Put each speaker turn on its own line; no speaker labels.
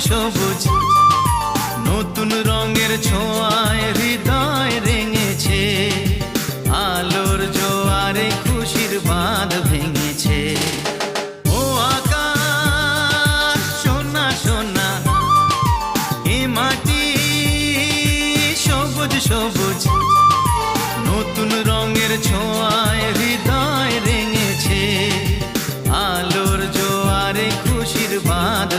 সবুজ নতুন রঙের ছোঁয়ায় হৃদয় রেঙেছে, আলোর জোয়ারে খুশির বাঁধ ভেঙেছে। ও আকাশ সোনা সোনা, এ মাটি সবুজ সবুজ নতুন রঙের ছোঁয়ায় হৃদয় রেঙেছে, আলোর জোয়ারে খুশির বাঁধ